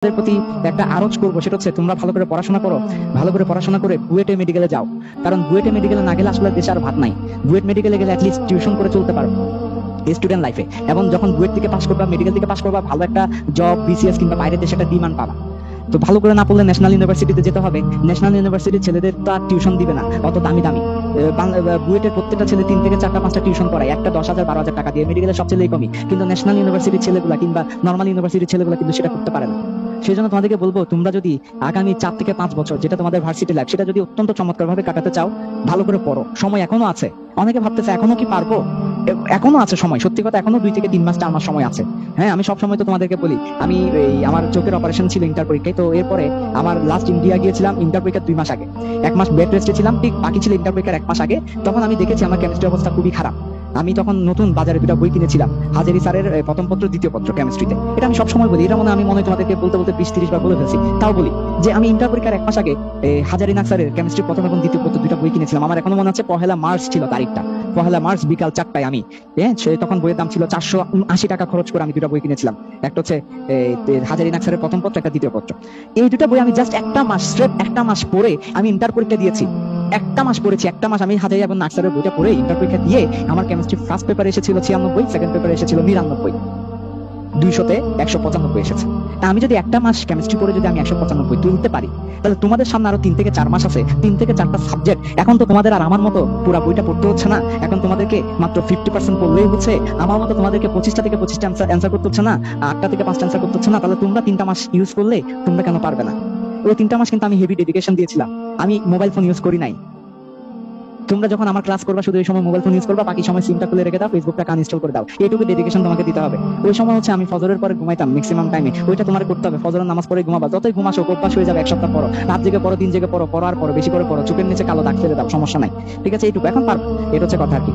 তোমাদের প্রতি একটা আরজ করবো, সেটা হচ্ছে তোমরা ভালো করে পড়াশোনা করো, ভালো করে পড়াশোনা করে বুয়েটে মেডিকেলে যাও। কারণ বুয়েটে মেডিকেলে না গেলে আসলে দেশে আর ভাত নাই। বুয়েট মেডিকেলে গেলে অ্যাটলিস্ট টিউশন করে চলতে পারো স্টুডেন্ট লাইফে, এবং যখন বুয়েট থেকে পাস করবা, মেডিকেল থেকে পাস করবা, ভালো একটা জব, বিসিএস কিংবা বাইরের দেশে একটা ডিমান্ড পাবা। তো ভালো করে না পড়লে ন্যাশনাল ইউনিভার্সিটিতে যেতে হবে। ন্যাশনাল ইউনিভার্সিটির ছেলেদের তো আর টিউশন দিবে না অত দামি দামি। বুয়েটের প্রত্যেকটা ছেলে 3 থেকে 4টা 5টা টিউশন করায়, একটা 10,000 12,000 টাকা দিয়ে। মেডিকেলের সবচেয়ে কমই, কিন্তু ন্যাশনাল ইউনিভার্সিটির ছেলেগুলা কিংবা নর্মাল ইউনিভার্সিটির ছেলেগুলা কিন্তু সেটা করতে পারে না। সেই জন্য তোমাদেরকে বলবো, তোমরা যদি আগামী 4 থেকে 5 বছর, যেটা তোমাদের ভার্সিটি লাইফ, সেটা যদি অত্যন্ত চমৎকার ভাবে কাটাতে চাও, ভালো করে পড়ো। সময় এখনো আছে। অনেকে ভাবতেছে এখনো কি পারবো, এখনো আছে সময়। সত্যি কথা, এখনো 2 থেকে 3 মাস 4 মাস সময় আছে। হ্যাঁ, আমি সব সময় তো তোমাদেরকে বলি, আমি আমার চোখের অপারেশন ছিল ইন্টার পরীক্ষায়, তো এরপরে আমার লাস্ট ইন্ডিয়া গিয়েছিলাম ইন্টার পরীক্ষার 2 মাস আগে। 1 মাস বেড রেস্টে ছিলাম, ঠিক বাকি ছিল ইন্টার পরীক্ষার 1 মাস আগে। তখন আমি দেখেছি আমার কেমিস্ট্রি অবস্থা খুবই খারাপ। আমি তখন নতুন বাজারে 2টা বই কিনেছিলাম, হাজারি স্যারের প্রথম পত্র দ্বিতীয় পত্র কেমিস্ট্রিতে। এটা আমি সবসময় বলি, এটা আমি মনে হয় তোমাদেরকে বলতে বলতে 20-30 বার বলে ফেলছি, তাও বলি যে আমি ইন্টার পরীক্ষার 1 মাস আগে হাজারি স্যারের কেমিস্ট্রি প্রথম এবং দ্বিতীয় পত্র 2টা বই কিনেছিলাম। আমার এখনো মনে আছে, 1 মার্চ ছিল তারিখটা। 1 মার্চ বিকাল 4টায় আমি তখন বইয়ের দাম ছিল 480 টাকা খরচ করে আমি 2টা বই কিনেছিলাম। একটা হচ্ছে হাজারি স্যারের প্রথম পত্র, একটা দ্বিতীয় পত্র। এই 2টা বই আমি জাস্ট 1টা মাস, স্ট্রেট 1টা মাস পরে আমি ইন্টার পরীক্ষা দিয়েছি। 1টা মাস পড়েছি, 1টা মাস আমি হাজারি এবং নার্সারের বইটা পড়ে ইন্টার পরীক্ষা দিয়ে আমার কেমিস্ট্রি ফার্স্ট পেপার এসেছিল 96, সেকেন্ড পেপার এসেছিল 99, 200তে 195 এসেছে। তা আমি যদি 1টা মাস কেমিস্ট্রি পড়ে যদি আমি 195 তুলতে পারি, তাহলে তোমাদের সামনে আরো 3 থেকে 4 মাস আছে, 3 থেকে 4টা সাবজেক্ট। এখন তো তোমাদের আর আমার মতো পুরো বইটা পড়তে হচ্ছে না, এখন তোমাদেরকে মাত্র 50% পড়লেই হচ্ছে। আমার মতো তোমাদেরকে 25টা থেকে 25টা অ্যান্সার করতে হচ্ছে না, 8টা থেকে 5টা অ্যান্সার করতে হচ্ছে না। তাহলে তোমরা 3টা মাস ইউজ করলে তোমরা কেন পারবে না? ওই 3টা মাস কিন্তু আমি হেভি ডেডিকেশন দিয়েছিলাম। আমি মোবাইল ফোন ইউজ করি নাই। তোমরা যখন আমার ক্লাস করবা, শুধু এই সময় মোবাইল ফোন ইউজ করবা, বাকি সময় সিমটা খুলে রেখে দাও, ফেসবুকটা আনইনস্টল করে দাও। এইটুকু ডেডিকেশন তোমাকে দিতে হবে। ওই সময় হচ্ছে আমি ফজরের পরে ঘুমাইতাম ম্যাক্সিমাম টাইমে, ওইটা তোমার করতে হবে। ফজরের নামাজ পড়ে ঘুমাবা, যতই ঘুমাসো অভ্যাস হয়ে যাবে। 1 সপ্তাহ পড়ো, রাত জেগে পড়ো, 3 জেগে পড়ো, পড়ার পর বেশি করে পড়ো, চোখের নিচে কালো দাগ ফেলে দাও, সমস্যা নাই। ঠিক আছে, এইটুকু এখন পারবো। এটা হচ্ছে কথা আর কি।